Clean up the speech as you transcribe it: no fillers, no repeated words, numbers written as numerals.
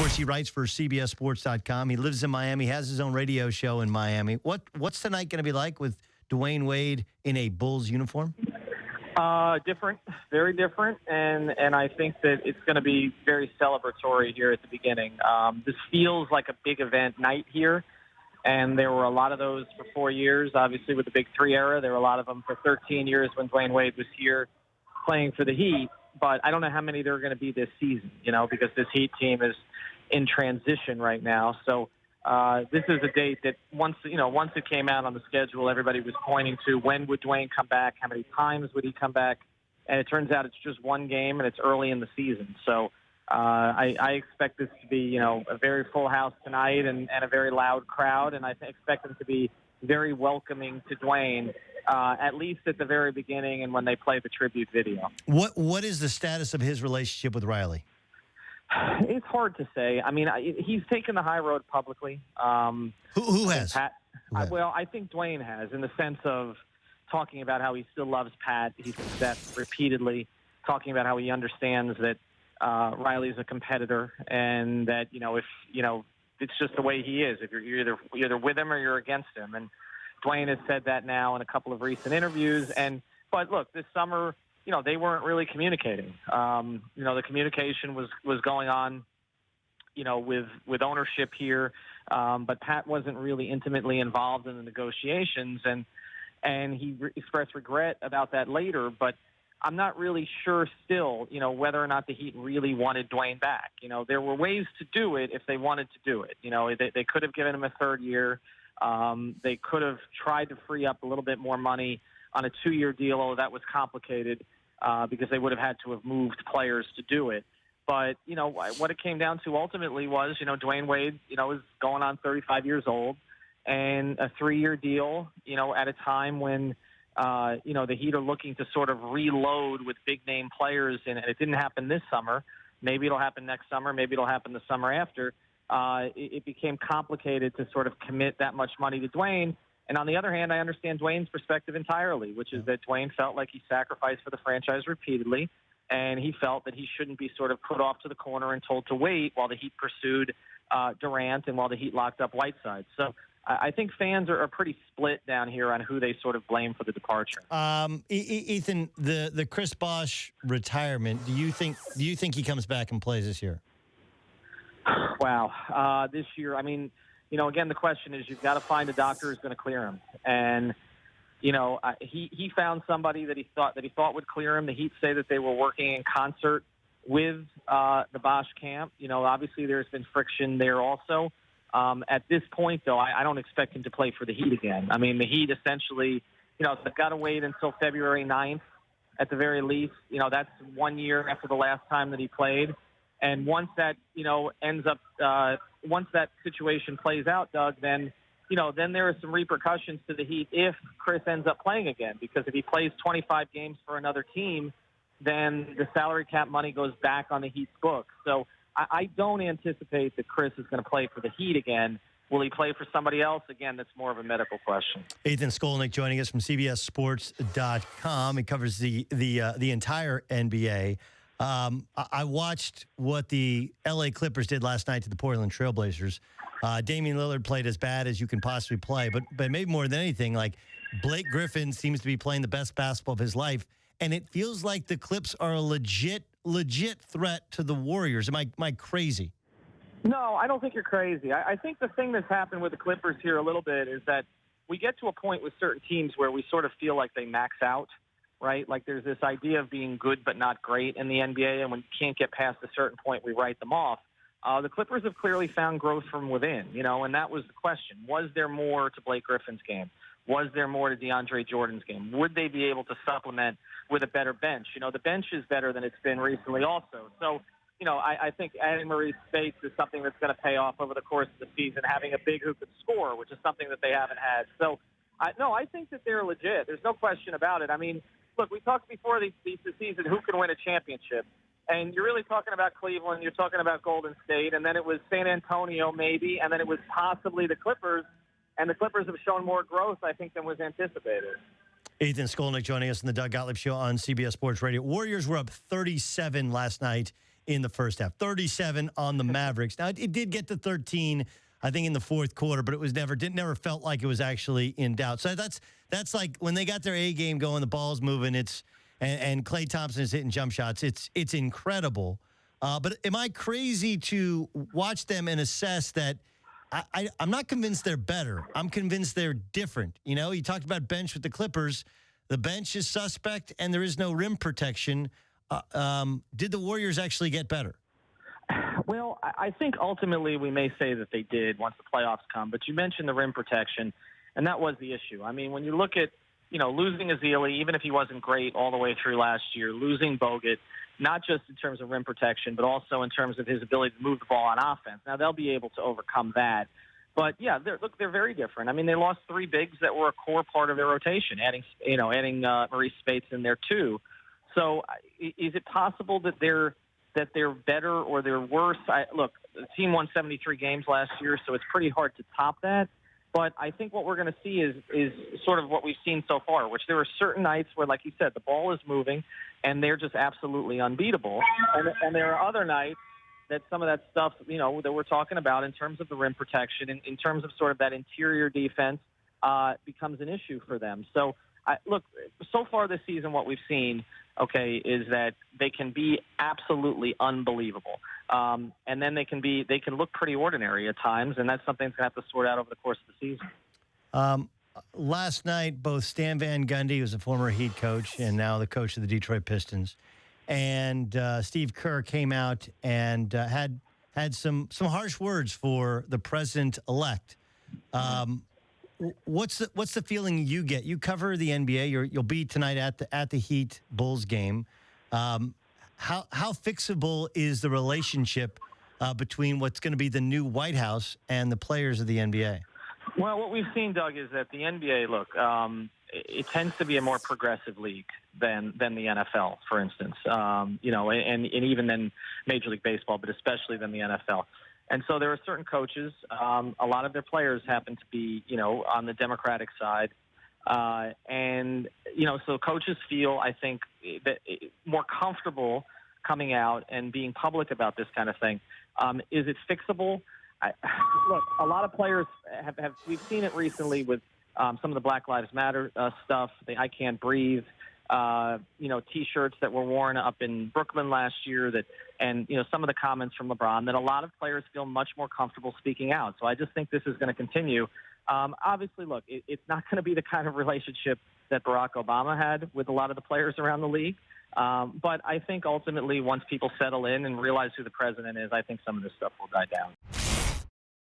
course, he writes for CBSSports.com. He lives in Miami, has his own radio show in Miami. What's tonight going to be like with Dwyane Wade in a Bulls uniform? Different, very different, and I think that it's going to be very celebratory here at the beginning. This feels like a big event night here, and there were a lot of those for 4 years, obviously with the Big Three era. There were a lot of them for 13 years when Dwyane Wade was here playing for the Heat, but I don't know how many there are going to be this season, because this Heat team is in transition right now. So this is a date that once it came out on the schedule, everybody was pointing to when would Dwyane come back, how many times would he come back, and it turns out it's just one game and it's early in the season. So I expect this to be a very full house tonight and a very loud crowd, and I expect them to be very welcoming to Dwyane, at least at the very beginning and when they play the tribute video. What is the status of his relationship with Riley? It's hard to say. I mean, he's taken the high road publicly. Who has? Pat. Well, I think Dwyane has, in the sense of talking about how he still loves Pat. He's said that repeatedly, talking about how he understands that Riley's a competitor, and that if it's just the way he is. If you're either with him or you're against him, and Dwyane has said that now in a couple of recent interviews. But look, this summer, they weren't really communicating. The communication was going on, with ownership here, but Pat wasn't really intimately involved in the negotiations, and he expressed regret about that later. But I'm not really sure still, whether or not the Heat really wanted Dwyane back. There were ways to do it if they wanted to do it. They could have given him a third year. They could have tried to free up a little bit more money on a 2-year deal, although that was complicated because they would have had to have moved players to do it. But, what it came down to ultimately was, Dwyane Wade, is going on 35 years old, and a 3-year deal, at a time when, the Heat are looking to sort of reload with big-name players, and it didn't happen this summer. Maybe it'll happen next summer. Maybe it'll happen the summer after. It became complicated to sort of commit that much money to Dwyane. And on the other hand, I understand Dwayne's perspective entirely, which is that Dwyane felt like he sacrificed for the franchise repeatedly, and he felt that he shouldn't be sort of put off to the corner and told to wait while the Heat pursued Durant and while the Heat locked up Whiteside. So I think fans are pretty split down here on who they sort of blame for the departure. Ethan, the Chris Bosh retirement, do you think he comes back and plays this year? Wow. This year, I mean, again, the question is you've got to find a doctor who's going to clear him. And, he found somebody that he thought would clear him. The Heat say that they were working in concert with the Bosh camp. Obviously there's been friction there also. At this point, though, I don't expect him to play for the Heat again. I mean, the Heat essentially, they've got to wait until February 9th at the very least. That's 1 year after the last time that he played. And once that, once that situation plays out, Doug, then there are some repercussions to the Heat if Chris ends up playing again. Because if he plays 25 games for another team, then the salary cap money goes back on the Heat's books. So I don't anticipate that Chris is going to play for the Heat again. Will he play for somebody else? Again, that's more of a medical question. Ethan Skolnick joining us from CBSSports.com. He covers the entire NBA. I watched what the L.A. Clippers did last night to the Portland Trailblazers. Damian Lillard played as bad as you can possibly play, but maybe more than anything, like Blake Griffin seems to be playing the best basketball of his life, and it feels like the Clips are a legit threat to the Warriors. Am I crazy? No, I don't think you're crazy. I think the thing that's happened with the Clippers here a little bit is that we get to a point with certain teams where we sort of feel like they max out, right? Like there's this idea of being good but not great in the NBA, and when you can't get past a certain point, we write them off. The Clippers have clearly found growth from within, and that was the question. Was there more to Blake Griffin's game? Was there more to DeAndre Jordan's game? Would they be able to supplement with a better bench? The bench is better than it's been recently also. So, I think adding Maurice Bates is something that's going to pay off over the course of the season, having a big who could score, which is something that they haven't had. So, I think that they're legit. There's no question about it. I mean, look, we talked before the season who can win a championship. And you're really talking about Cleveland, you're talking about Golden State, and then it was San Antonio maybe, and then it was possibly the Clippers. And the Clippers have shown more growth, I think, than was anticipated. Ethan Skolnick joining us in the Doug Gottlieb Show on CBS Sports Radio. Warriors were up 37 last night in the first half. 37 on the Mavericks. Now, it did get to 13, I think, in the fourth quarter, but it was never felt like it was actually in doubt. So that's like when they got their A game going, the ball's moving, and Klay Thompson is hitting jump shots. It's incredible. But am I crazy to watch them and assess that? I'm not convinced they're better. I'm convinced they're different. You know, you talked about bench with the Clippers. The bench is suspect, and there is no rim protection. Did the Warriors actually get better? Well, I think ultimately we may say that they did once the playoffs come. But you mentioned the rim protection, and that was the issue. I mean, when you look at, losing Ezeli, even if he wasn't great all the way through last year, losing Bogut, not just in terms of rim protection, but also in terms of his ability to move the ball on offense. Now, they'll be able to overcome that. But, yeah, they're very different. I mean, they lost three bigs that were a core part of their rotation, adding Maurice Spates in there too. So is it possible that they're better or they're worse? Look, the team won 73 games last year, so it's pretty hard to top that. But I think what we're going to see is sort of what we've seen so far, which there are certain nights where, like you said, the ball is moving, and they're just absolutely unbeatable. And there are other nights that some of that stuff, that we're talking about in terms of the rim protection, in terms of sort of that interior defense, becomes an issue for them. So, look, so far this season, what we've seen, is that they can be absolutely unbelievable. And then they can look pretty ordinary at times, and that's something that's going to have to sort out over the course of the season. Last night, both Stan Van Gundy, who's a former Heat coach and now the coach of the Detroit Pistons, and Steve Kerr came out and had some harsh words for the president-elect. What's the feeling you get? You cover the NBA. You'll be tonight at the Heat Bulls game. How fixable is the relationship between what's going to be the new White House and the players of the NBA? Well, what we've seen, Doug, is that the NBA, look, it tends to be a more progressive league than the NFL, for instance. And even than Major League Baseball, but especially than the NFL. And so there are certain coaches, a lot of their players happen to be, on the Democratic side. So coaches feel, I think, that more comfortable coming out and being public about this kind of thing. Is it fixable? Look, a lot of players have we've seen it recently with some of the Black Lives Matter stuff, the I Can't Breathe, T-shirts that were worn up in Brooklyn last year and some of the comments from LeBron that a lot of players feel much more comfortable speaking out. So I just think this is going to continue. Obviously, look, it's not going to be the kind of relationship that Barack Obama had with a lot of the players around the league. But I think ultimately once people settle in and realize who the president is, I think some of this stuff will die down.